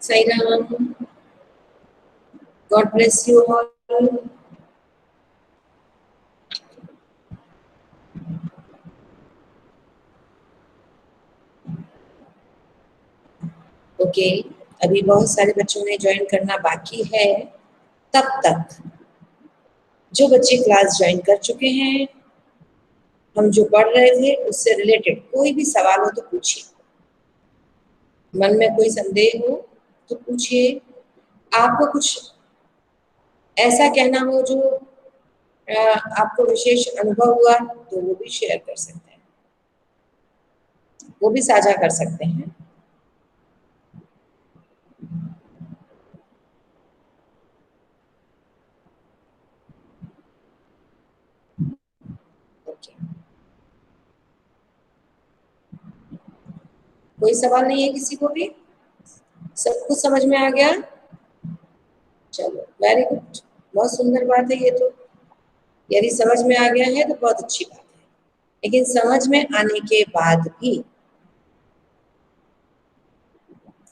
Sai Ram. God bless you all. Okay, अभी बहुत सारे बच्चों ने ज्वाइन करना बाकी है। तब तक जो बच्चे क्लास ज्वाइन कर चुके हैं, हम जो पढ़ रहे थे उससे रिलेटेड कोई भी सवाल हो तो पूछिए। मन में कोई संदेह हो तो पूछिए। आपको कुछ ऐसा कहना हो जो आपको विशेष अनुभव हुआ तो वो भी शेयर कर सकते हैं, वो भी साझा कर सकते हैं। ओके, कोई सवाल नहीं है किसी को भी? सब कुछ समझ में आ गया? चलो, वेरी गुड, बहुत सुंदर बात है ये तो। यदि समझ में आ गया है तो बहुत अच्छी बात है, लेकिन समझ में आने के बाद भी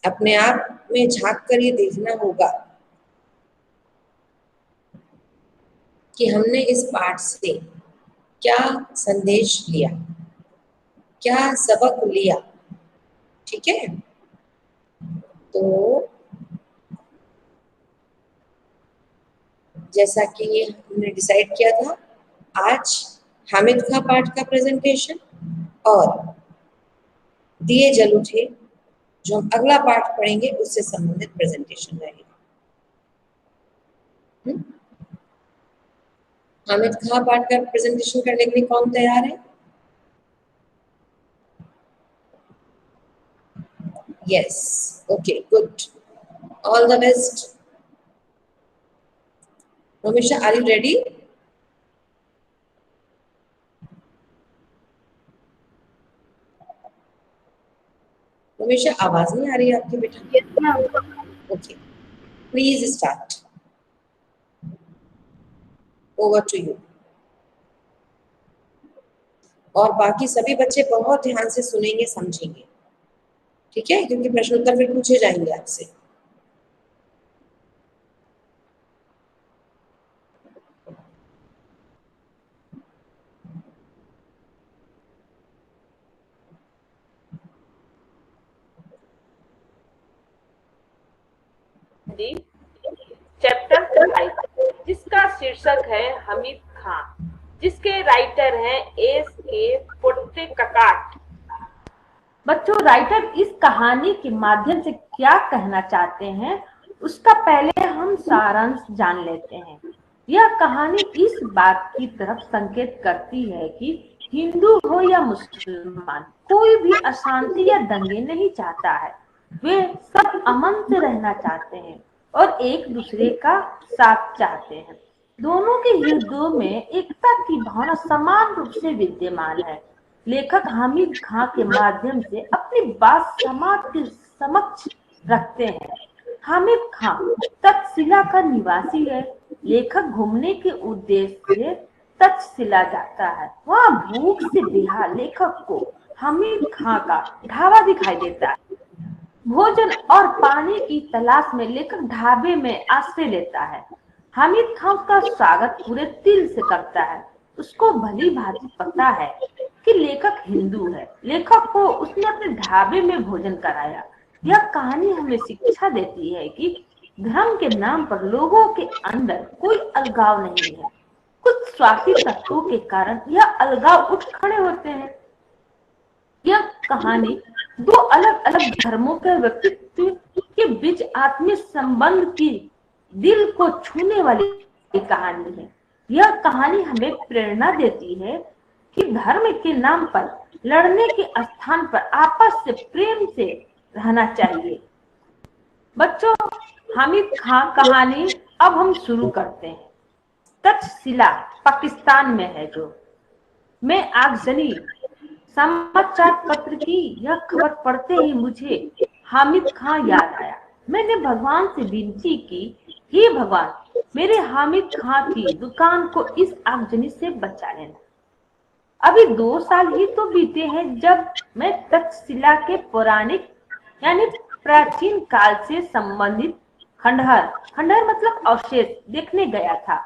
अपने आप में झांक कर ये देखना होगा कि हमने इस पाठ से क्या संदेश लिया, क्या सबक लिया। ठीक है, तो जैसा कि हमने डिसाइड किया था, आज हामिद खां पाठ का प्रेजेंटेशन और दिए जल उठे जो हम अगला पाठ पढ़ेंगे उससे संबंधित प्रेजेंटेशन रहेगा। हामिद खां पाठ का प्रेजेंटेशन करने के लिए कौन तैयार है? Yes, okay, good, all the best. Romisha, are you ready? Romisha, आवाज नहीं आ रही है आपकी बेटा? Okay, please start, over to you. और बाकी सभी बच्चे बहुत ध्यान से सुनेंगे, समझेंगे, ठीक है, क्योंकि प्रश्न उत्तर फिर पूछे जाएंगे आपसे। चैप्टर 5 जिसका शीर्षक है हामिद खां, जिसके राइटर हैं एस.के. पोट्टेकाकाट। बच्चों, राइटर इस कहानी के माध्यम से क्या कहना चाहते हैं उसका पहले हम सारांश जान लेते हैं। यह कहानी इस बात की तरफ संकेत करती है कि हिंदू हो या मुसलमान, कोई भी अशांति या दंगे नहीं चाहता है। वे सब अमन से रहना चाहते हैं और एक दूसरे का साथ चाहते हैं। दोनों के हृदयों में एकता की भावना समान रूप से विद्यमान है। लेखक हामिद खां के माध्यम से अपनी बात समाज के समक्ष रखते हैं। हामिद खां तक्षशिला का निवासी है। लेखक घूमने के उद्देश्य से तक्षशिला जाता है। वहाँ भूख से बेहाल लेखक को हामिद खां का ढाबा दिखाई देता है। भोजन और पानी की तलाश में लेखक ढाबे में आश्रय लेता है। हामिद खां उसका स्वागत पूरे दिल से करता है। उसको भली भांति पता है कि लेखक हिंदू है। लेखक को उसने अपने ढाबे में भोजन कराया। यह कहानी हमें शिक्षा देती है कि धर्म के नाम पर लोगों के अंदर कोई अलगाव नहीं है। कुछ स्वार्थी तत्वों के कारण यह अलगाव उठ खड़े होते हैं। यह कहानी दो अलग अलग धर्मों के व्यक्तित्व के बीच आत्मीय संबंध की दिल को छूने वाली कहानी है। यह कहानी हमें प्रेरणा देती है कि धर्म के नाम पर लड़ने के स्थान पर आपस से प्रेम से रहना चाहिए। बच्चों, हामिद खां कहानी अब हम शुरू करते हैं। तक्षशिला पाकिस्तान में है जो। मैं आगजनी समाचार पत्र की यह खबर पढ़ते ही मुझे हामिद खां याद आया। मैंने भगवान से विनती की, हे भगवान, मेरे हामिद खां की दुकान को इस आगजनी से बचा लेना। अभी 2 साल ही तो बीते हैं जब मैं तक्षशिला के पौराणिक यानी प्राचीन काल से संबंधित खंडहर खंडहर मतलब अवशेष देखने गया था।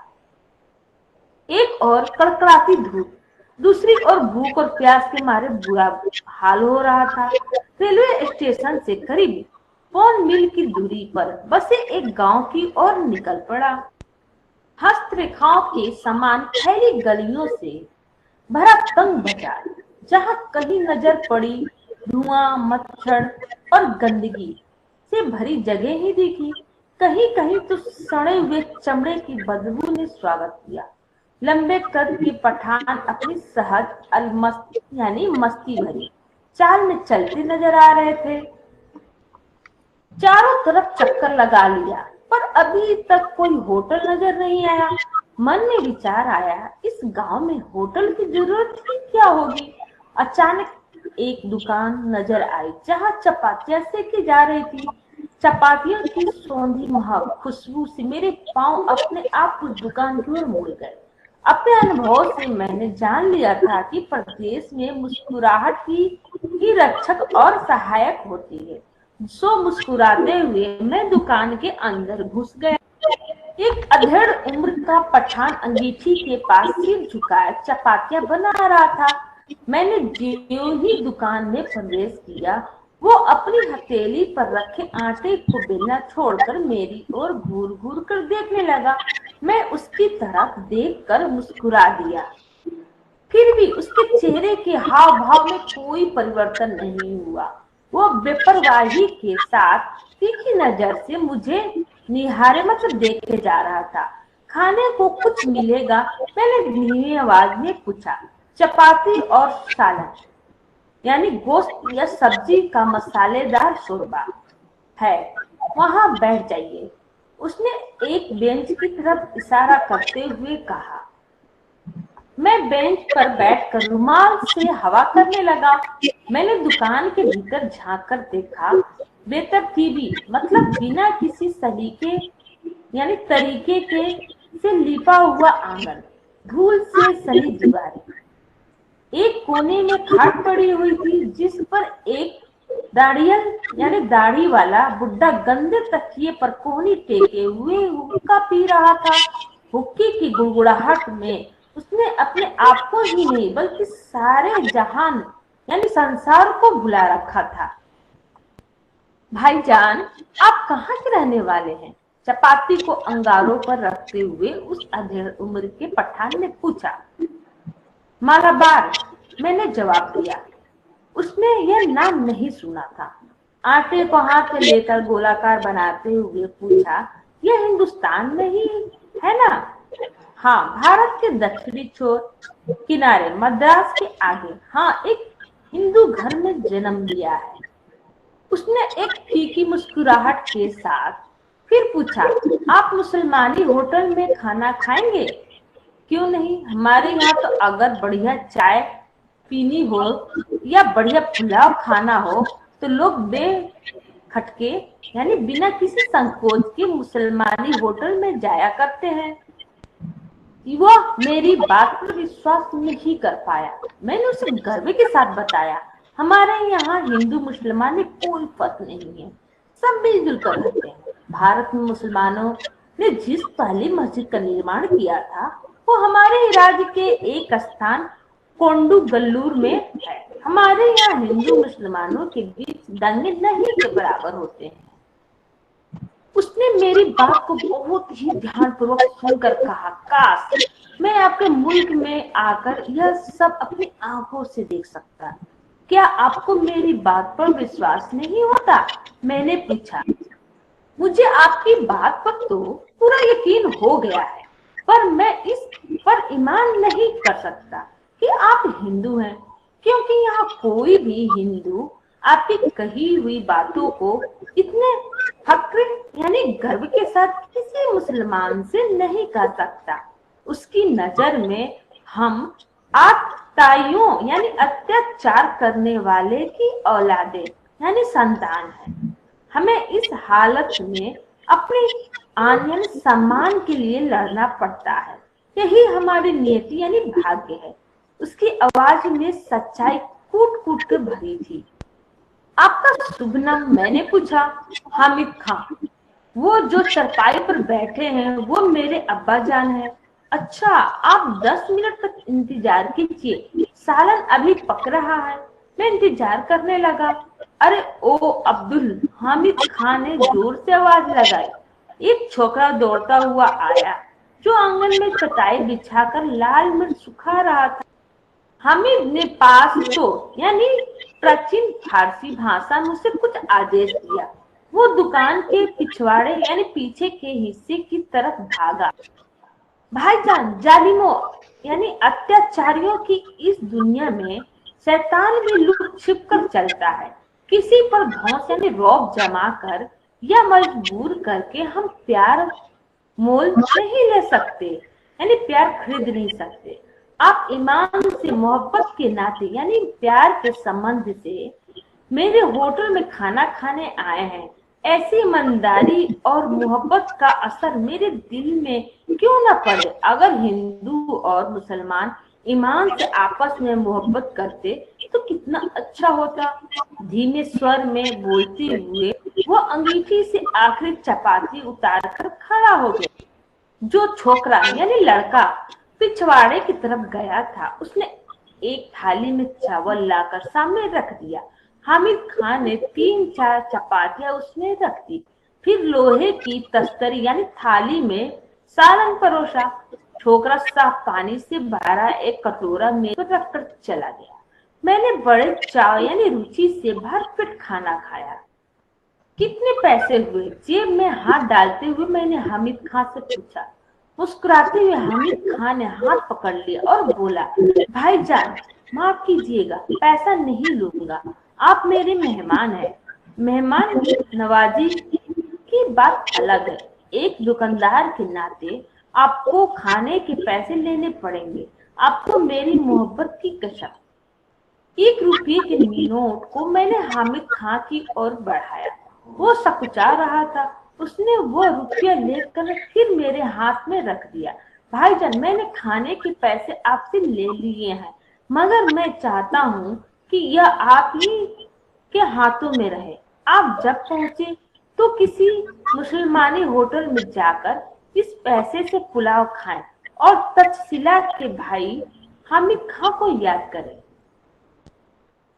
एक और कड़कड़ाती धूप, दूसरी ओर भूख और प्यास के मारे बुरा हाल हो रहा था। रेलवे स्टेशन से करीब 1 मील की दूरी पर बसे एक गांव की ओर निकल पड़ा। हस्तरेखाओं के समान फैली गलियों से भरा तंग बाजार, जहां कहीं नजर पड़ी धुआं, मच्छर और गंदगी से भरी जगह ही दिखी। कहीं कहीं तो सड़े हुए चमड़े की बदबू ने स्वागत किया। लंबे कद के पठान अपनी सहज अलमस्त यानी मस्ती भरी चाल में चलते नजर आ रहे थे। चारों तरफ चक्कर लगा लिया पर अभी तक कोई होटल नजर नहीं आया। मन में विचार आया, इस गांव में होटल की जरूरत ही क्या होगी। अचानक एक दुकान नजर आई जहां चपातियां सेकी जा रही थी। चपातियों की सौंधी महक खुशबू से मेरे पांव अपने आप उस दुकान की ओर मुड़ गए। अपने अनुभव से मैंने जान लिया था कि परदेश में मुस्कुराहट ही रक्षक और सहायक होती है। सो मुस्कुराते हुए मैं दुकान के अंदर घुस गया। एक अधेड़ उम्र का पठान अंगीठी के पास सिर झुकाए चपातियां बना रहा था। मैंने ज्यों ही दुकान में प्रवेश किया, वो अपनी हथेली पर रखे आटे को बेलना छोड़कर मेरी ओर घूर घूर कर देखने लगा। मैं उसकी तरफ देखकर मुस्कुरा दिया। फिर भी उसके चेहरे के हाव भाव में कोई परिवर्तन नहीं हुआ। वो बेपरवाही के साथ तीखी नजर से मुझे निहारे मतलब देखे जा रहा था। खाने को कुछ मिलेगा? मैंने धीमी आवाज में पूछा। चपाती और सालन यानी गोश्त या सब्जी का मसालेदार शोरबा है, वहां बैठ जाइए, उसने एक बेंच की तरफ इशारा करते हुए कहा। मैं बेंच पर बैठकर रुमाल से हवा करने लगा। मैंने दुकान के भीतर झांक कर देखा। बेतरतीबी मतलब बिना किसी सलीके यानी तरीके के से लिपा हुआ आंगन, धूल से सनी दीवारें। एक कोने में खाट पड़ी हुई थी जिस पर एक दाढ़ियल यानी दाढ़ी वाला बुड्ढा गंदे तकिए पर कोहनी टेके हुए हुक्का पी रहा था। हुक्के की गुड़गुड़ाहट में उसने अपने आप को ही नहीं बल्कि सारे जहान यानी संसार को भुला रखा था। भाईजान, आप कहाँ के रहने वाले हैं? चपाती को अंगारों पर रखते हुए उस अधेड़ उम्र के पठान ने पूछा। मालाबार, मैंने जवाब दिया। उसने यह नाम नहीं सुना था। आटे को हाथ में लेकर गोलाकार बनाते हुए पूछा, यह हिंदुस्तान में ही है ना? हाँ, भारत के दक्षिणी छोर किनारे मद्रास के आगे। हाँ, एक हिंदू घर में जन्म लिया है। उसने एक फीकी मुस्कुराहट के साथ फिर पूछा, आप मुसलमानी होटल में खाना खाएंगे? क्यों नहीं, हमारे यहाँ तो अगर बढ़िया चाय पीनी हो या बढ़िया पुलाव खाना हो तो लोग बेखटके यानी बिना किसी संकोच के मुसलमानी होटल में जाया करते हैं। वह मेरी बात पर विश्वास नहीं कर पाया। मैंने उसे गर्व के साथ बताया, हमारे यहाँ हिंदू मुसलमान में कोई फर्क नहीं है, सब मिलजुल कर रहते हैं। भारत में मुसलमानों ने जिस पहली मस्जिद का निर्माण किया था वो हमारे राज्य के एक स्थान कोंडुगल्लूर में है। हमारे यहाँ हिंदू मुसलमानों के बीच दंगे नहीं के बराबर होते हैं। उसने मेरी बात को बहुत ही ध्यानपूर्वक सुनकर कहा, काश मैं आपके मुल्क में आकर यह सब अपनी आंखों से देख सकता। क्या आपको मेरी बात पर विश्वास नहीं होता? मैंने पूछा। मुझे आपकी बात पर तो पूरा यकीन हो गया है, पर मैं इस पर ईमान नहीं कर सकता कि आप हिंदू हैं, क्योंकि यहाँ कोई भी हिंदू आपकी कही हुई बातों को इतने फक्र यानी गर्व के साथ किसी मुसलमान से नहीं कर सकता। उसकी नजर में हम आताइयों यानी अत्याचार करने वाले की औलादे यानी संतान है। हमें इस हालत में अपने आन यानी सम्मान के लिए लड़ना पड़ता है। यही हमारी नियति यानी भाग्य है। उसकी आवाज में सच्चाई कूट कूट कर भरी थी। आपका शुभ नाम? मैंने पूछा। हामिद खान। वो जो चरपाई पर बैठे हैं वो मेरे अब्बा जान है। अच्छा, आप 10 मिनट तक इंतजार कीजिए, सालन अभी पक रहा है। मैं इंतजार करने लगा। अरे ओ अब्दुल, हामिद खान ने जोर से आवाज लगाई। एक छोकरा दौड़ता हुआ आया जो आंगन में चटाई बिछाकर लाल मिर्च सुखा रहा था। हामिद ने पास्तो यानी प्राचीन फारसी भाषा में उसे कुछ आदेश दिया। वो दुकान के पिछवाड़े यानी पीछे के हिस्से की तरफ भागा। भाईजान, जालिमों यानी अत्याचारियों की इस दुनिया में शैतान भी लुक छिप कर चलता है। किसी पर धौंस यानी रौब जमा कर या मजबूर करके हम प्यार मोल नहीं ले सकते यानी प्यार खरीद नहीं सकते। आप ईमान से, मोहब्बत के नाते यानी प्यार के संबंध से मेरे होटल में खाना खाने आए हैं। ऐसी ईमानदारी और मोहब्बत का असर मेरे दिल में क्यों न पड़े। अगर हिंदू और मुसलमान ईमान से आपस में मोहब्बत करते तो कितना अच्छा होता। धीमे स्वर में बोलते हुए वो अंगीठी से आखिरी चपाती उतारकर खड़ा हो गया। जो छोकरा यानी लड़का पिछवाड़े की तरफ गया था उसने एक थाली में चावल लाकर सामने रख दिया। हामिद खान ने 3-4 चपातियां उसमें रख दी। फिर लोहे की तस्तरी यानी थाली में सालन परोसा। छोकरा साफ पानी से भरा एक कटोरा मेज पर रखकर चला गया। मैंने बड़े चाव यानी रुचि से भरपेट खाना खाया। कितने पैसे हुए? जेब में हाथ डालते हुए मैंने हामिद खान से पूछा। मुस्कुराते हुए हामिद खान ने हाथ पकड़ लिया और बोला, भाईजान माफ कीजिएगा, पैसा नहीं लूंगा। आप मेरे मेहमान हैं। मेहमान नवाजी की बात अलग है। एक दुकानदार के नाते आपको खाने के पैसे लेने पड़ेंगे। आपको मेरी मोहब्बत की कसम। 1 रुपये के नोट को मैंने हामिद खान की ओर बढ़ाया। वो सकुचा रहा था। उसने वो रुपया लेकर फिर मेरे हाथ में रख दिया। भाईजान, मैंने खाने के पैसे आपसे ले लिए हैं, मगर मैं चाहता हूँ कि यह आप ही के हाथों में रहे। आप जब पहुंचे तो किसी मुसलमानी होटल में जाकर इस पैसे से पुलाव खाएं और तक्षशिला के भाई हामिद खान को याद करें।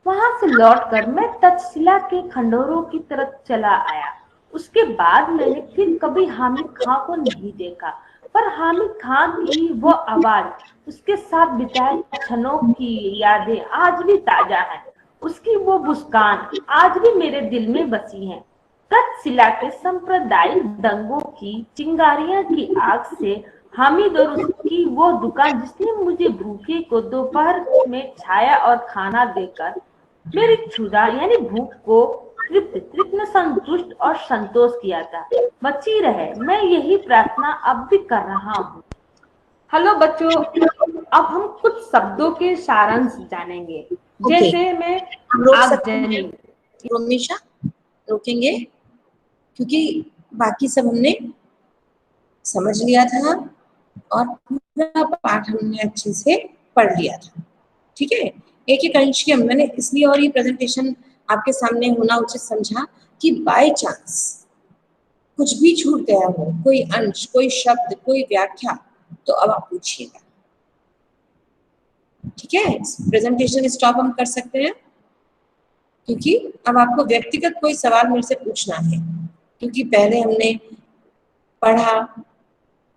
वहां से लौटकर मैं तक्षशिला के खंडोरों की तरफ चला आया। उसके बाद मैंने फिर कभी हामिद खान को नहीं देखा, पर हामिद खान की वो आवाज, उसके साथ बिताए क्षणों की यादें आज भी ताजा हैं। उसकी वो मुस्कान आज भी मेरे दिल में बसी है। तक्षशिला के सांप्रदायिक दंगों की चिंगारियां की आग से हामिद और उसकी वो दुकान जिसने मुझे भूखे को दोपहर में छाया और खाना देकर मेरी क्षुधा यानी भूख को तृप्त में संतुष्ट और संतोष किया था, बची रहे। मैं यही प्रार्थना अब भी कर रहा हूँ। हेलो बच्चों, अब हम कुछ शब्दों के सारांश जानेंगे। जैसे मैं आगजनी। रोमिशा रोकेंगे क्योंकि बाकी सब हमने समझ लिया था और पूरा पाठ हमने अच्छे से पढ़ लिया था। ठीक है, एक एक अंश की मैंने इसलिए और ये प्रेजेंटेशन आपके सामने होना उचित समझा कि बाय चांस कुछ भी छूट गया हो, कोई अंश, कोई शब्द, कोई व्याख्या, तो अब आप पूछिएगा। ठीक है, प्रेजेंटेशन स्टॉप हम कर सकते हैं क्योंकि अब आपको व्यक्तिगत कोई सवाल मेरे से पूछना है, क्योंकि पहले हमने पढ़ा,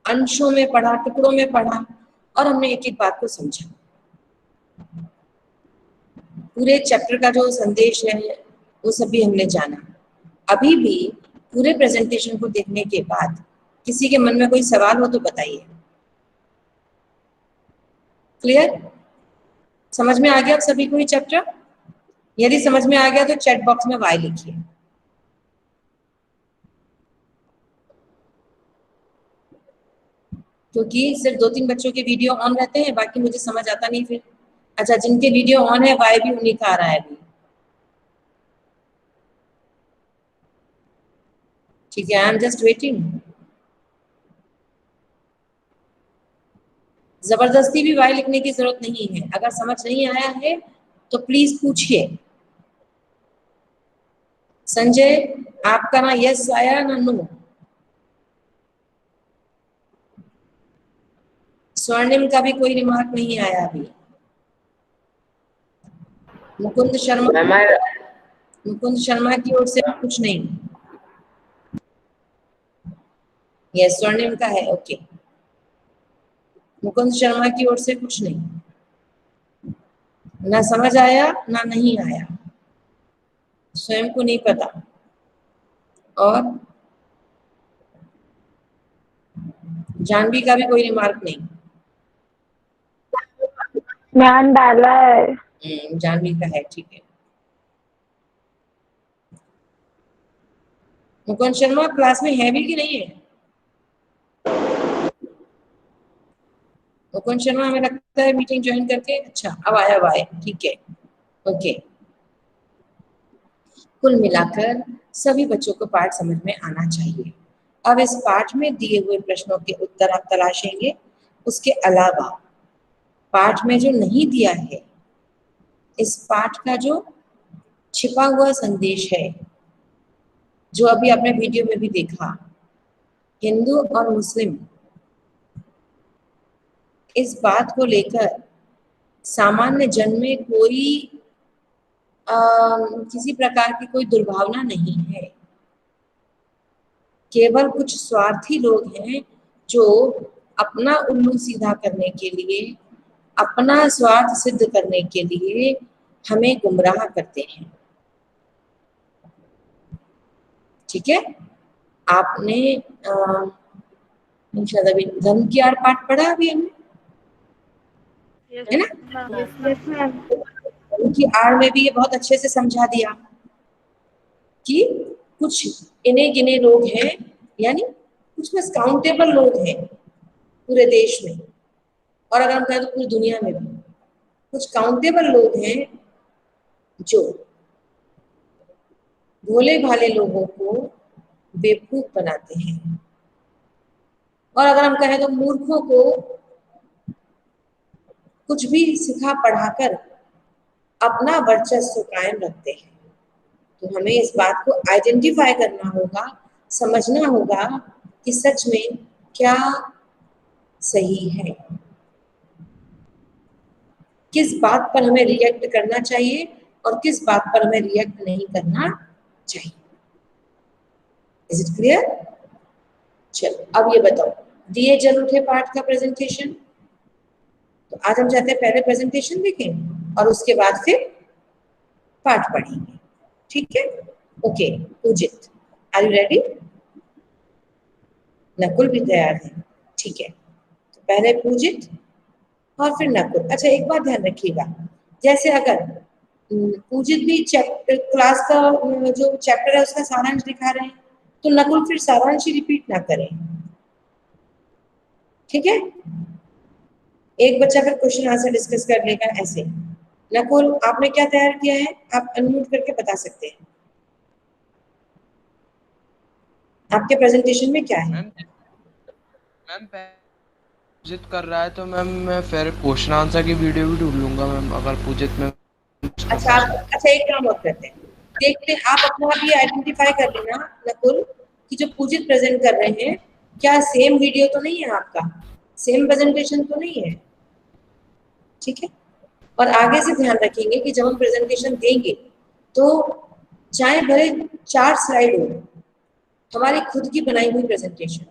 अंशों में पढ़ा, टुकड़ों में पढ़ा और हमने एक एक बात को समझा। पूरे चैप्टर का जो संदेश है वो सब भी हमने जाना। अभी भी पूरे प्रेजेंटेशन को देखने के बाद किसी के मन में कोई सवाल हो तो बताइए। क्लियर? समझ में आ गया सभी को ये चैप्टर? यदि समझ में आ गया तो चैट बॉक्स में वाई लिखिए। क्योंकि सिर्फ 2-3 बच्चों के वीडियो ऑन रहते हैं, बाकी मुझे समझ आता नहीं फिर। अच्छा, जिनके वीडियो ऑन है वाई भी उन्हीं का आ रहा है अभी। ठीक है, आई एम जस्ट वेटिंग। जबरदस्ती भी वाई लिखने की जरूरत नहीं है, अगर समझ नहीं आया है तो प्लीज पूछिए। संजय, आपका ना यस आया ना नो? स्वर्णिम का भी कोई रिमार्क नहीं आया अभी। मुकुंद शर्मा, मुकुंद शर्मा की ओर से कुछ नहीं। यस, स्वर्णिम का है, ओके। मुकुंद शर्मा की ओर से कुछ नहीं, ना समझ आया ना नहीं आया, स्वयं को नहीं पता। और जानवी का भी कोई रिमार्क नहीं। ध्यान डाला है। जानवी का है, ठीक है। मुकुंद शर्मा क्लास में है भी कि नहीं है? मुकुंद शर्मा हमें लगता है मीटिंग ज्वाइन करके, अच्छा अब आया, अब आए, ठीक है, ओके। कुल मिलाकर सभी बच्चों को पाठ समझ में आना चाहिए। अब इस पाठ में दिए हुए प्रश्नों के उत्तर आप तलाशेंगे। उसके अलावा पाठ में जो नहीं दिया है, इस पाठ का जो छिपा हुआ संदेश है, जो अभी आपने वीडियो में भी देखा, हिंदू और मुस्लिम इस बात को लेकर सामान्य जन में कोई किसी प्रकार की कोई दुर्भावना नहीं है। केवल कुछ स्वार्थी लोग हैं जो अपना उल्लू सीधा करने के लिए, अपना स्वार्थ सिद्ध करने के लिए हमें गुमराह करते हैं। ठीक है, आपने शायद अभी धर्म की आड़ पाठ पढ़ा अभी हमने, है ना? उनकी आड़ में भी ये बहुत अच्छे से समझा दिया कि कुछ इने गिने लोग हैं, यानी कुछ बस काउंटेबल लोग हैं पूरे देश में, और अगर हम कहें तो पूरी दुनिया में भी कुछ काउंटेबल लोग हैं जो भोले भाले लोगों को बेवकूफ बनाते हैं, और अगर हम कहें तो मूर्खों को कुछ भी सिखा पढ़ाकर अपना वर्चस्व कायम रखते हैं। तो हमें इस बात को आइडेंटिफाई करना होगा, समझना होगा कि सच में क्या सही है, किस बात पर हमें रिएक्ट करना चाहिए और किस बात पर हमें रिएक्ट नहीं करना चाहिए। Is it clear? चलो अब ये बताओ, दिए जल उठे पाठ का प्रेजेंटेशन। तो आज हम चाहते हैं पहले प्रेजेंटेशन देखें और उसके बाद फिर पाठ पढ़ेंगे, ठीक है? ओके, पूजित, आर यू रेडी? नकुल भी तैयार है, ठीक है। तो पहले पूजित और फिर नकुल। अच्छा, एक बात ध्यान रखिएगा, जैसे अगर पूजित भी चैप्टर क्लास का जो चैप्टर है उसका सारांश दिखा रहे हैं, तो नकुल फिर सारांश ही रिपीट ना करें, ठीक है? एक बच्चा फिर क्वेश्चन आंसर डिस्कस कर लेगा ऐसे। नकुल, आपने क्या तैयार किया है? आप अनम्यूट करके बता सकते हैं, आपके प्रेजेंटेशन में क्या है? मैम पूजित कर रहा है तो मैम मैं फिर क्वेश्चन आंसर की वीडियो भी ढूंढ लूंगा मैम, अगर पूजित में अच्छा एक काम और करते हैं, देखते हैं, आप अपना भी आइडेंटिफाई कर लेना नकुल कि जो पूजित प्रेजेंट कर रहे हैं क्या सेम वीडियो तो नहीं है आपका, सेम प्रेजेंटेशन तो नहीं है, ठीक है? और आगे से ध्यान रखेंगे कि जब हम प्रेजेंटेशन देंगे तो चाहे भले 4 स्लाइड हो, हमारी खुद की बनाई हुई प्रेजेंटेशन,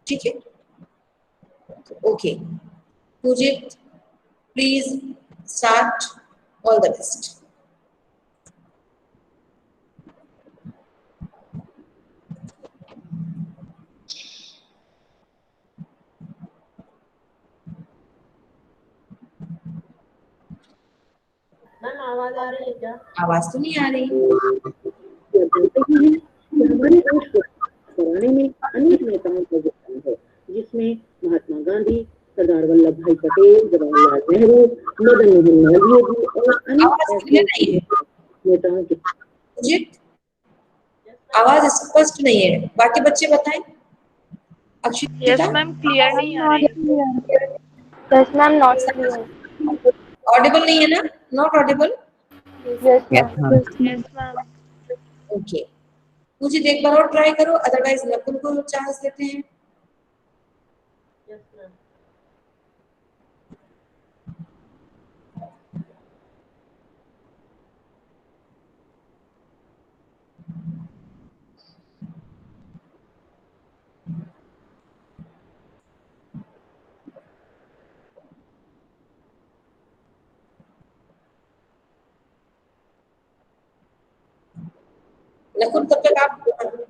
ठीक है? ओके पूजित, please start, all the best. Ma'am आवाज आ रही है क्या? आवाज तो नहीं आ रही। हमारे देश को चलाने में अनेक नेताओं का योगदान है, जिस जिसमें महात्मा गांधी, सरदार वल्लभ भाई पटेल, जवाहरलाल नेहरू, मदन मोहन मालवीय जी और अनेक आवाज क्लियर नहीं है नेताओं के मुझे, आवाज स्पष्ट नहीं है। बाकी बच्चे बताएं। अक्षिता, यस मैम, क्लियर नहीं आ रही है। Yes ma'am, not clear. Audible नहीं है ना? Not Audible. Yes ma'am. Yes ma'am. Okay, मुझे एक बार और ट्राई करो, अदरवाइज नकुल को चांस देते हैं। नकुल, तब तक आप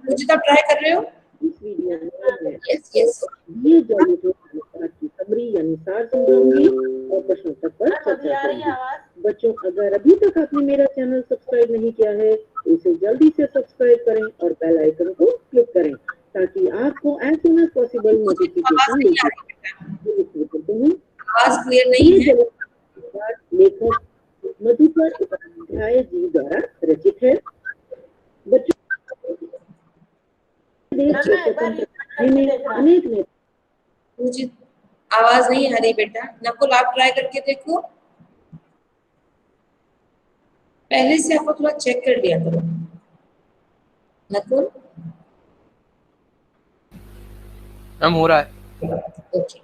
मुझे तब ट्राई कर रहे हो? इस वीडियो में यस यस। ये जॉमेट्री की समरी यानी सार समझाऊंगी और प्रश्नोत्तर पर चर्चा करेंगे। बच्चों, अगर अभी तक आपने मेरा चैनल सब्सक्राइब नहीं किया है तो इसे जल्दी से सब्सक्राइब करें और बेल आइकन को क्लिक करें ताकि आपको as soon as possible notification मिल जाए। आवाज क्लियर नहीं है। लेखक मधुकर उपाध्याय जी द्वारा रचित है। बच्चों, देश के स्वतंत्र में अनेक नेता मुझे आवाज नहीं आ रही बेटा। नकुल, आप ट्राई करके देखो। पहले से आपको थोड़ा चेक कर लिया करो। नकुल, मैम हो रहा है। ओके।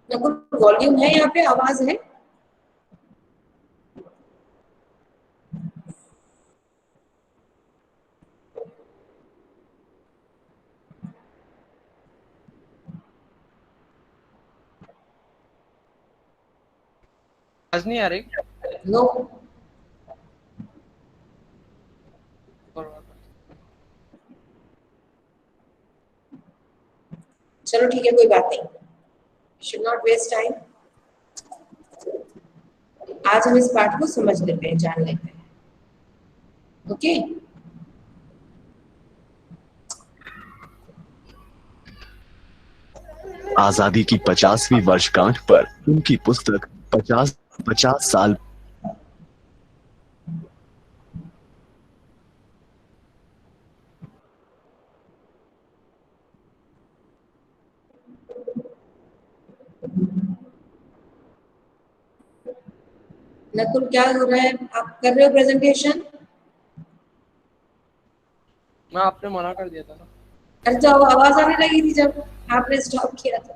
नकुल, वॉल्यूम है यहाँ पे, आवाज है? आवाज नहीं आ रही। नो। चलो ठीक है, कोई बात नहीं। Should not waste time. आज हम इस पाठ को समझ लेते हैं, जान लेते हैं। ओके। आजादी की 50वीं वर्षगांठ पर उनकी पुस्तक 50 साल नकुल, क्या हो रहा है? आप कर रहे हो प्रेजेंटेशन? मैं आपने मना कर दिया था ना। अरे तो आवाज आने लगी थी जब आपने स्टॉप किया था।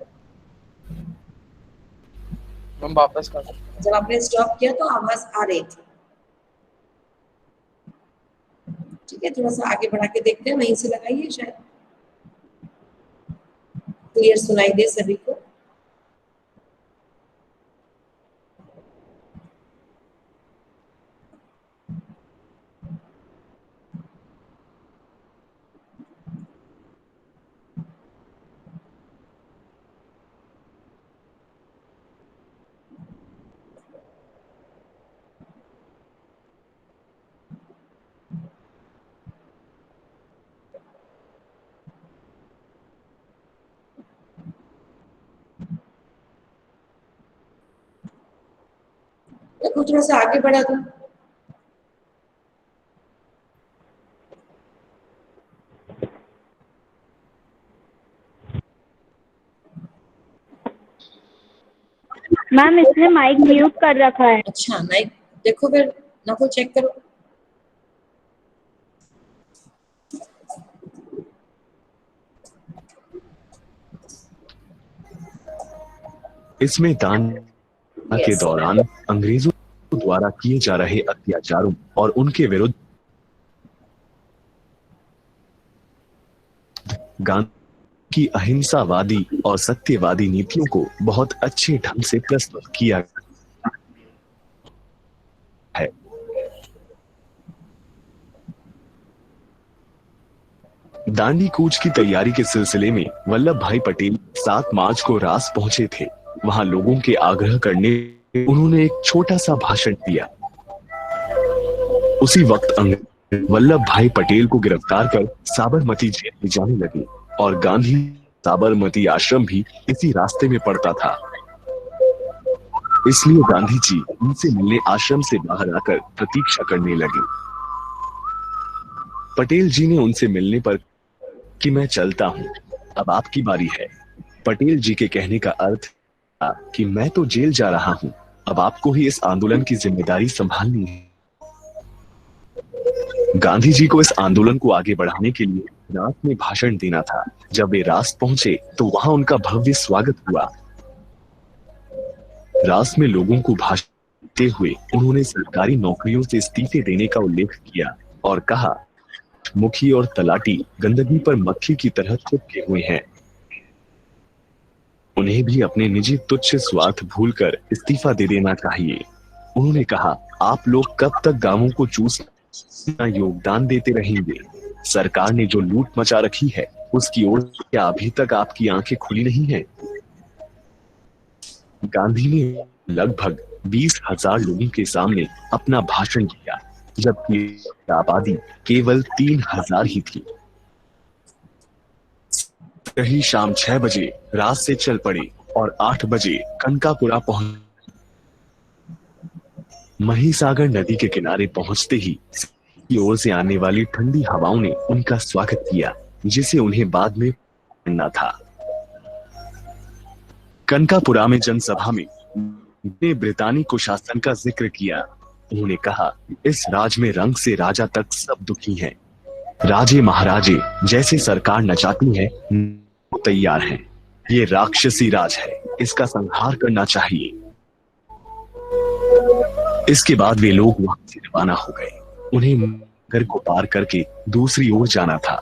हम वापस कर सकते हैं। जब आपने स्टॉप किया तो आवाज आ रही थी। ठीक है, थोड़ा सा आगे बढ़ा के देखते हैं, वहीं से लगाइए, शायद क्लियर सुनाई दे सभी को। नकुल, थोड़ा सा आगे बढ़ा दो। मैम, इसने माइक म्यूट कर रखा है। अच्छा, माइक देखो फिर। नकुल, चेक करो। इसमें दान के दौरान अंग्रेजों द्वारा किए जा रहे अत्याचारों और उनके विरुद्ध गांधी की अहिंसावादी और सत्यवादी नीतियों को बहुत अच्छे ढंग से प्रस्तुत किया है। दांडी कूच की तैयारी के सिलसिले में वल्लभ भाई पटेल 7 मार्च को रास पहुंचे थे। वहां लोगों के आग्रह करने उन्होंने एक छोटा सा भाषण दिया। उसी वक्त वल्लभ भाई पटेल को गिरफ्तार कर साबरमती जेल ले जाने लगे और गांधी साबरमती आश्रम भी इसी रास्ते में पड़ता था। इसलिए गांधी जी उनसे मिलने आश्रम से बाहर आकर प्रतीक्षा करने लगे। पटेल जी ने उनसे मिलने पर कि मैं चलता हूं, अब आपकी बारी है। पटेल जी के कहने का अर्थ था कि मैं तो जेल जा रहा हूं, अब आपको ही इस आंदोलन की जिम्मेदारी संभालनी है। गांधी जी को इस आंदोलन को आगे बढ़ाने के लिए रात में भाषण देना था। जब वे रास पहुंचे तो वहां उनका भव्य स्वागत हुआ। रास में लोगों को भाषण देते हुए उन्होंने सरकारी नौकरियों से इस्तीफे देने का उल्लेख किया और कहा, मुखी और तलाटी गंदगी पर मक्खी की तरह चिपके हुए हैं, उन्हें भी अपने निजी तुच्छ स्वार्थ भूलकर इस्तीफा दे देना चाहिए। उन्होंने कहा, आप लोग कब तक गांवों को चूसना योगदान देते रहेंगे? सरकार ने जो लूट मचा रखी है उसकी ओर क्या अभी तक आपकी आंखें खुली नहीं हैं? गांधी ने लगभग 20,000 लोगों के सामने अपना भाषण दिया, जबकि आबादी केवल 3,000 ही थी। ही शाम 6 बजे रात से चल पड़े और 8 बजे कनकापुरा पहुंच। महिसागर नदी के किनारे पहुंचते ही की ओर से आने वाली ठंडी हवाओं ने उनका स्वागत किया, जिसे उन्हें बाद में पढ़ना था। कनकापुरा में जनसभा में ने ब्रितानी शासन का जिक्र किया। उन्होंने कहा, इस राज में रंग से राजा तक सब दुखी हैं। राजे महाराजे जैसे सरकार नचाती है वो तैयार हैं। ये राक्षसी राज है, इसका संहार करना चाहिए। इसके बाद वे लोग वहां से रवाना हो गए। उन्हें नगर को पार करके दूसरी ओर जाना था।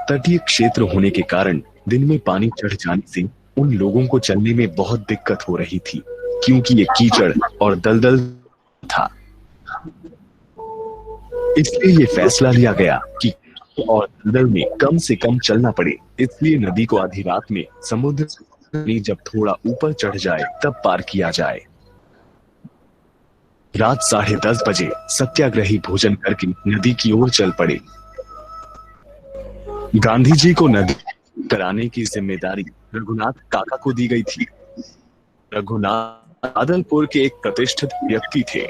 तटीय क्षेत्र होने के कारण दिन में पानी चढ़ जाने से उन लोगों को चलने में बहुत दिक्कत हो रही थी, क्योंकि ये कीचड़ और दलदल था। इसलिए ये फैसला लिया गया कि और दलदल में कम से कम चलना पड़े। इसलिए नदी को आधी रात में समुद्र में जब थोड़ा ऊपर चढ़ जाए तब पार किया जाए। रात 10:30 बजे सत्याग्रही भोजन करके नदी की ओर चल पड़े। गांधी जी को नदी कराने की जिम्मेदारी रघुनाथ काका को दी गई थी। रघुनाथ आदलपुर के एक प्रतिष्ठित व्यक्ति थे।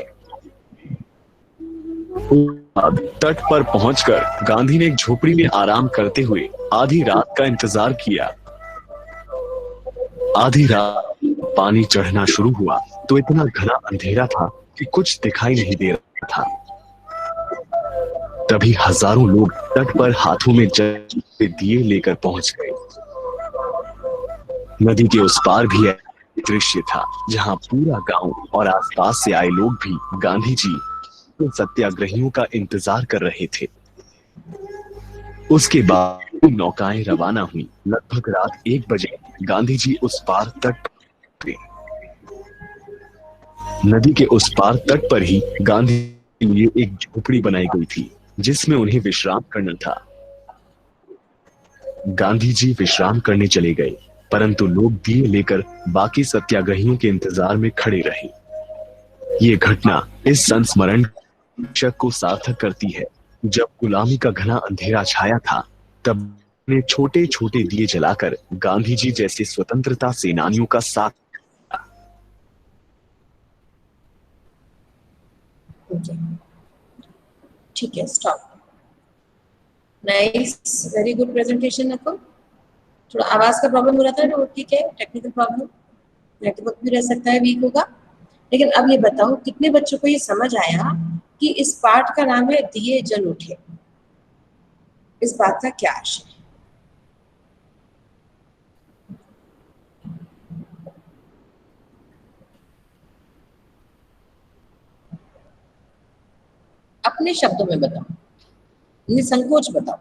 तट पर पहुंचकर गांधी ने एक झोपड़ी में आराम करते हुए आधी रात का इंतजार किया। आधी रात पानी चढ़ना शुरू हुआ तो इतना घना अंधेरा था कि कुछ दिखाई नहीं दे रहा था। तभी हजारों लोग तट पर हाथों में जलते दिए लेकर पहुंच गए। नदी के उस पार भी एक दृश्य था जहां पूरा गांव और आसपास से आए लोग भी गांधी जी तो सत्याग्रहियों का इंतजार कर रहे थे। उसके बाद नौकाएं रवाना हुई। लगभग रात 1 बजे गांधी जी उस पार तट पे। नदी के उस पार तट पर ही गांधी के लिए एक झोपड़ी बनाई गई थी, जिसमें उन्हें विश्राम करना था। गांधी जी विश्राम करने चले गए, परंतु लोग दिए लेकर बाकी सत्याग्रहियों के इंतजार में खड़े रहे। ये घटना इस संस्मरण शक को सार्थक करती है। जब गुलामी का घना अंधेरा छाया था, तब ने छोटे छोटे दिए जलाकर गांधी जी जैसे स्वतंत्रता सेनानियों का साथ। ठीक है, stop. Nice, very good presentation. आपको थोड़ा आवाज का प्रॉब्लम हो रहा था, तो ठीक है, टेक्निकल प्रॉब्लम, नेटवर्क भी रह सकता है, वीक होगा। लेकिन अब ये बताओ, कितने बच्चों को ये समझ आया कि इस पाठ का नाम है दिए जल उठे? इस बात का क्या आशय है? अपने शब्दों में बताओ, निसंकोच बताओ।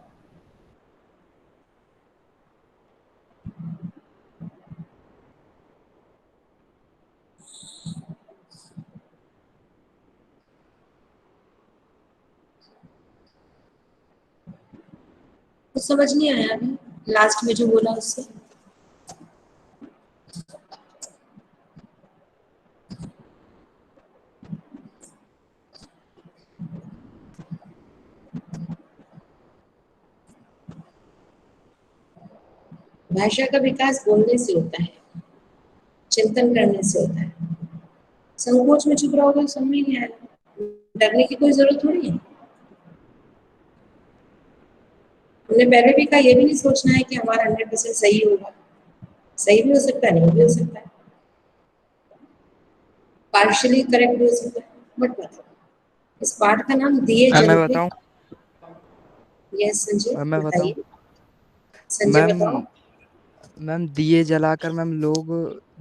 कुछ समझ नहीं आया अभी लास्ट में जो बोला उससे? भाषा का विकास बोलने से होता है, चिंतन करने से होता है। संकोच में चुप रहोगे समझ में नहीं आएगा। डरने की कोई जरूरत थोड़ी है। हमने पहले भी कहा, ये भी नहीं सोचना है कि हमारा 100% सही होगा। सही भी हो सकता है, नहीं भी हो सकता है, पार्शियली करेक्ट भी हो सकता है। बट बताओ, इस पाठ का नाम दिए मैं जलते। बताऊं? यस संजय मैं बताऊं? बताइए। संजय मैम बताओ। मैम दिए जलाकर मैम लोग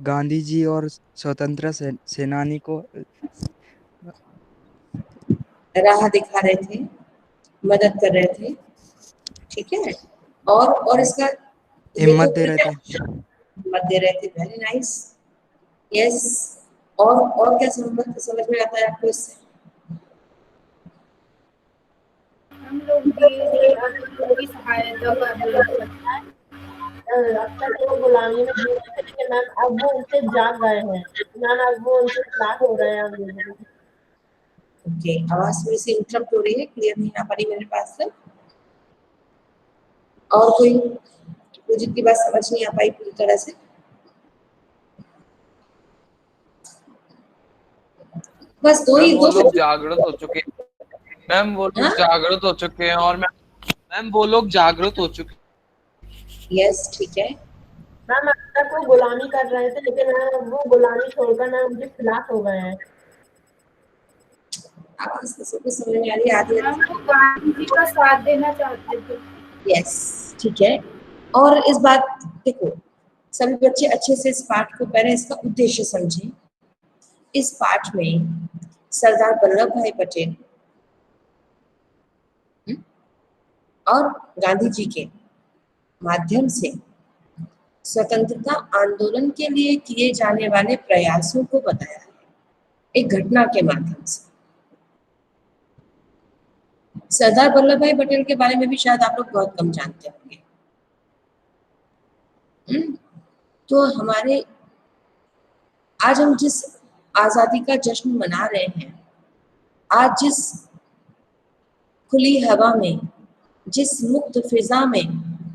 गांधी जी और स्वतंत्र सेनानी को राह दिखा रहे थे, मदद कर रहे थे, ठीक है। और इसका ये हिम्मत तो दे रहे थे। मत दे रहे थे। Very nice. यस। और क्या समझ में आता है आपको इससे? हम लोग दिए जलाकर लोगों की सहायता कर रहे थे। अब तक वो गुलामी में जीते थे, लेकिन मैम अब वो उनसे जाग गए हैं मैम, अब वो उनसे खिलाफ हो रहे हैं अंग्रेजों के। ओके, आवाज थोड़ी सी इंटरप्ट हो रही है, क्लियर नहीं आ पा रही मेरे पास से। और कोई मुझे की बात समझ नहीं आ पाई पूरी तरह से? बस दो ही मैम वो दो। लोग जागृत हो चुके हैं। मैम वो लोग हाँ? जागृत हो चुके हैं और मैम वो लोग जागृत हो चुके हैं। यस ठीक है। मैम अब तक वो गुलामी कर रहे थे, लेकिन वो गुलामी छोड़कर ना उनके खिलाफ हो गए हैं। आवाज तो सबको समझ में आ रही है, आधी हम लोग गांधी जी का साथ देना चाहते थे। यस ठीक है। और इस बात देखो, सभी बच्चे अच्छे से इस पाठ को पहले इसका उद्देश्य समझें। इस पाठ में सरदार वल्लभ भाई पटेल और गांधी जी के माध्यम से स्वतंत्रता आंदोलन के लिए किए जाने वाले प्रयासों को बताया है, एक घटना के माध्यम से। सरदार वल्लभ भाई पटेल के बारे में भी शायद आप लोग बहुत कम जानते होंगे। तो हमारे आज हम जिस आजादी का जश्न मना रहे हैं, आज जिस खुली हवा में, जिस मुक्त फिजा में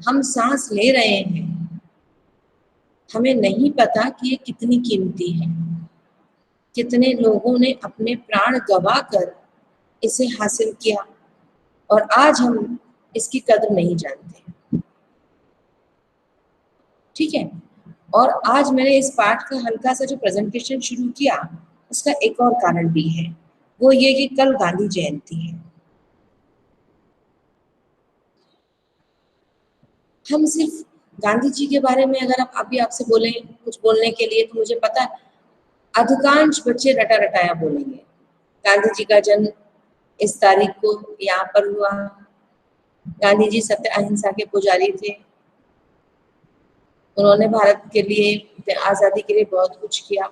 हम सांस ले रहे हैं, हमें नहीं पता कि ये कितनी कीमती है। कितने लोगों ने अपने प्राण गवा कर इसे हासिल किया और आज हम इसकी कदर नहीं जानते। ठीक है। और आज मैंने इस पाठ का हल्का सा जो प्रेजेंटेशन शुरू किया, उसका एक और कारण भी है, वो ये कि कल गांधी जयंती है। हम सिर्फ गांधी जी के बारे में अगर अभी आपसे बोलें कुछ बोलने के लिए, तो मुझे पता है अधिकांश बच्चे रटा रटाया बोलेंगे। गांधी जी का जन्म इस तारीख को यहाँ पर हुआ, गांधी जी सत्य अहिंसा के पुजारी थे, उन्होंने भारत के लिए, आजादी के लिए बहुत कुछ किया।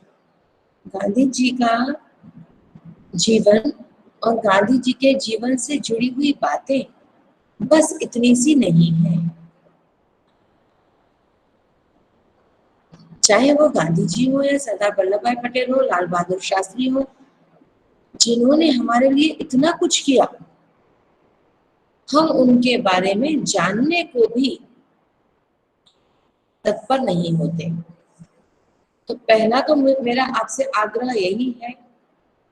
गांधी जी का जीवन और गांधी जी के जीवन से जुड़ी हुई बातें बस इतनी सी नहीं है। चाहे वो गांधी जी हो या सरदार वल्लभ भाई पटेल हो, लाल बहादुर शास्त्री हो, जिन्होंने हमारे लिए इतना कुछ किया, हम उनके बारे में जानने को भी तत्पर नहीं होते। तो पहला तो मेरा आपसे आग्रह यही है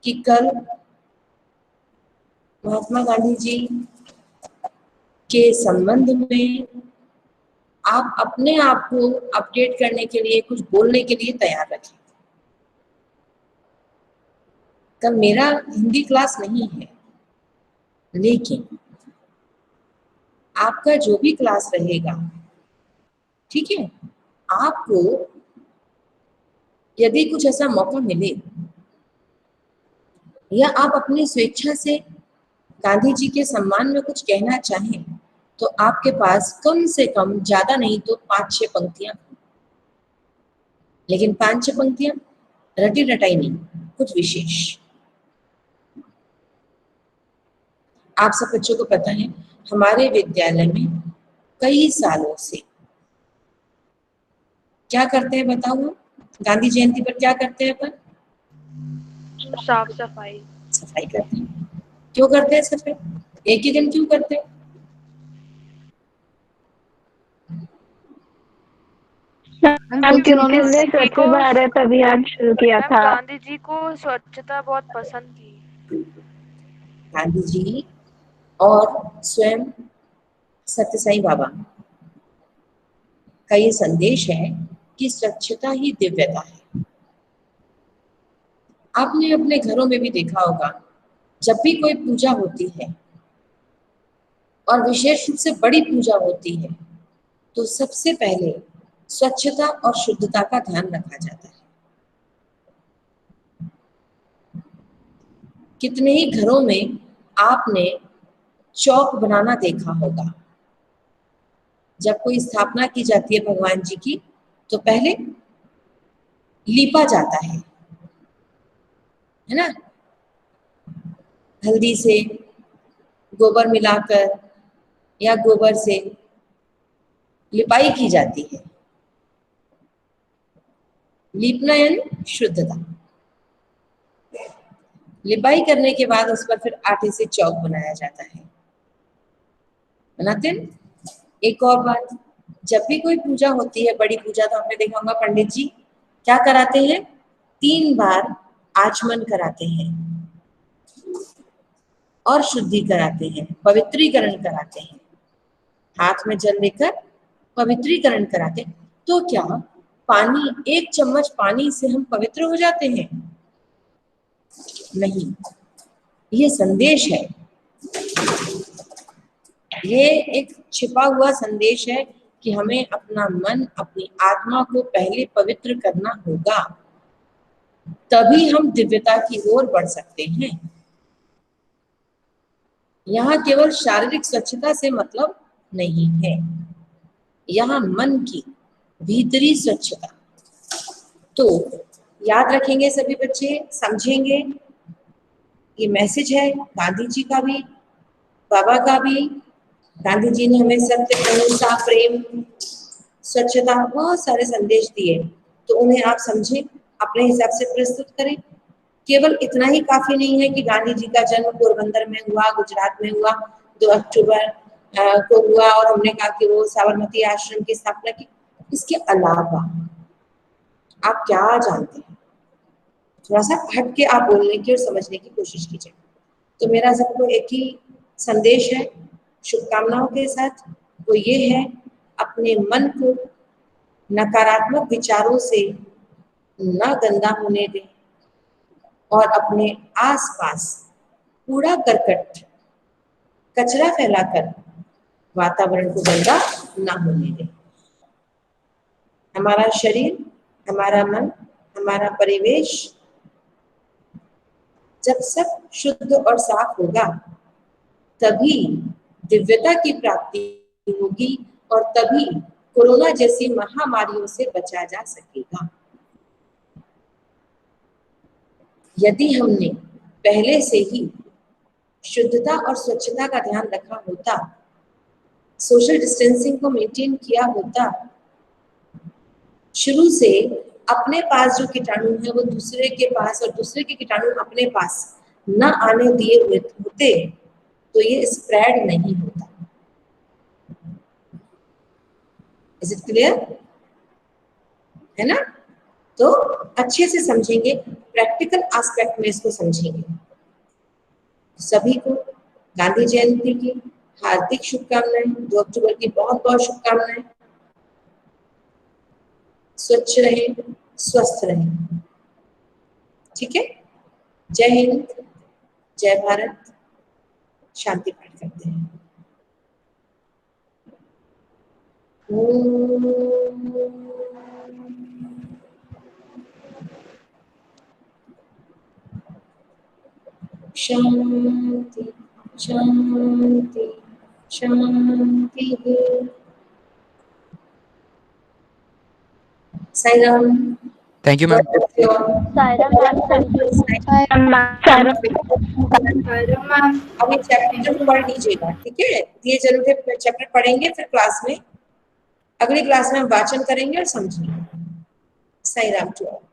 कि कल महात्मा गांधी जी के संबंध में आप अपने आप को अपडेट करने के लिए, कुछ बोलने के लिए तैयार रखें। कल मेरा हिंदी क्लास नहीं है, लेकिन आपका जो भी क्लास रहेगा, ठीक है, आपको यदि कुछ ऐसा मौका मिले या आप अपनी स्वेच्छा से गांधी जी के सम्मान में कुछ कहना चाहें तो आपके पास कम से कम, ज्यादा नहीं तो 5-6 पंक्तियां, लेकिन 5-6 पंक्तियां रटी रटाई नहीं, कुछ विशेष। आप सब बच्चों को पता है हमारे विद्यालय में कई सालों से क्या करते हैं बताओ? गांधी जयंती पर क्या करते हैं अपन? साफ सफाई। सफाई करते हैं। क्यों करते हैं सफाई? एक ही दिन क्यों करते हैं? क्योंकि उन्होंने स्वच्छ भारत अभियान शुरू किया मैम था। गांधी जी को स्वच्छता बहुत पसंद थी। गांधी जी और स्वयं सत्य साईं बाबा का ये संदेश है कि स्वच्छता ही दिव्यता है। आपने अपने घरों में भी देखा होगा, जब भी कोई पूजा होती है और विशेष रूप से बड़ी पूजा होती है तो सबसे पहले स्वच्छता और शुद्धता का ध्यान रखा जाता है। कितने ही घरों में आपने चौक बनाना देखा होगा। जब कोई स्थापना की जाती है भगवान जी की तो पहले लीपा जाता है ना, हल्दी से, गोबर मिलाकर या गोबर से लिपाई की जाती है। लीपना यानी शुद्धता। लिपाई करने के बाद उस पर फिर आटे से चौक बनाया जाता है, बनाते हैं। एक और बात, जब भी कोई पूजा होती है, बड़ी पूजा, तो आपने देखा होगा पंडित जी क्या कराते हैं? 3 बार आचमन कराते हैं और शुद्धि कराते हैं, पवित्रीकरण कराते हैं। हाथ में जल लेकर पवित्रीकरण कराते हैं। तो क्या पानी, 1 चम्मच पानी से हम पवित्र हो जाते हैं? नहीं, ये संदेश है, ये एक छिपा हुआ संदेश है कि हमें अपना मन, अपनी आत्मा को पहले पवित्र करना होगा, तभी हम दिव्यता की ओर बढ़ सकते हैं। यहाँ केवल शारीरिक स्वच्छता से मतलब नहीं है, यहाँ मन की भीतरी स्वच्छता। तो याद रखेंगे सभी बच्चे, समझेंगे। ये मैसेज है गांधी जी का भी, बाबा का भी। गांधी जी ने हमें सत्य, अहिंसा, प्रेम, स्वच्छता, बहुत सारे संदेश दिए, तो उन्हें आप समझें, अपने हिसाब से प्रस्तुत करें। केवल इतना ही काफी नहीं है कि गांधी जी का जन्म पोरबंदर में हुआ, गुजरात में हुआ, 2 अक्टूबर को हुआ और हमने कहा कि वो साबरमती आश्रम की स्थापना की। इसके अलावा आप क्या जानते हैं? थोड़ा सा हट के आप बोलने की और समझने की कोशिश कीजिए। तो मेरा सबको एक ही संदेश है शुभकामनाओं के साथ, वो ये है, अपने मन को नकारात्मक विचारों से न गंदा होने दें और अपने आसपास कूड़ा करकट, कचरा फैलाकर वातावरण को गंदा ना होने दें। हमारा शरीर, हमारा मन, हमारा परिवेश जब सब शुद्ध और साफ होगा, तभी दिव्यता की प्राप्ति होगी और तभी कोरोना जैसी महामारियों से बचा जा सकेगा। यदि हमने पहले से ही शुद्धता और स्वच्छता का ध्यान रखा होता, सोशल डिस्टेंसिंग को मेंटेन किया होता, शुरू से अपने पास जो कीटाणु है वो दूसरे के पास और दूसरे के कीटाणु अपने पास न आने दिए हुए होते, तो ये स्प्रेड नहीं होता। Is it clear? है ना? तो अच्छे से समझेंगे, प्रैक्टिकल एस्पेक्ट में इसको समझेंगे। सभी को गांधी जयंती की हार्दिक शुभकामनाएं, 2 अक्टूबर की बहुत बहुत शुभकामनाएं। स्वच्छ रहें, स्वस्थ रहें। ठीक है? जय हिंद, जय भारत। शांति पाठ करते हैं। शांति। शांति शांति। Sai Ram. Thank you ma'am. अब ये चैप्टर पढ़ लीजिएगा, ठीक है? दिए जरूर चैप्टर पढ़ेंगे, फिर क्लास में, अगली क्लास में हम वाचन करेंगे और समझेंगे। Sai Ram to all.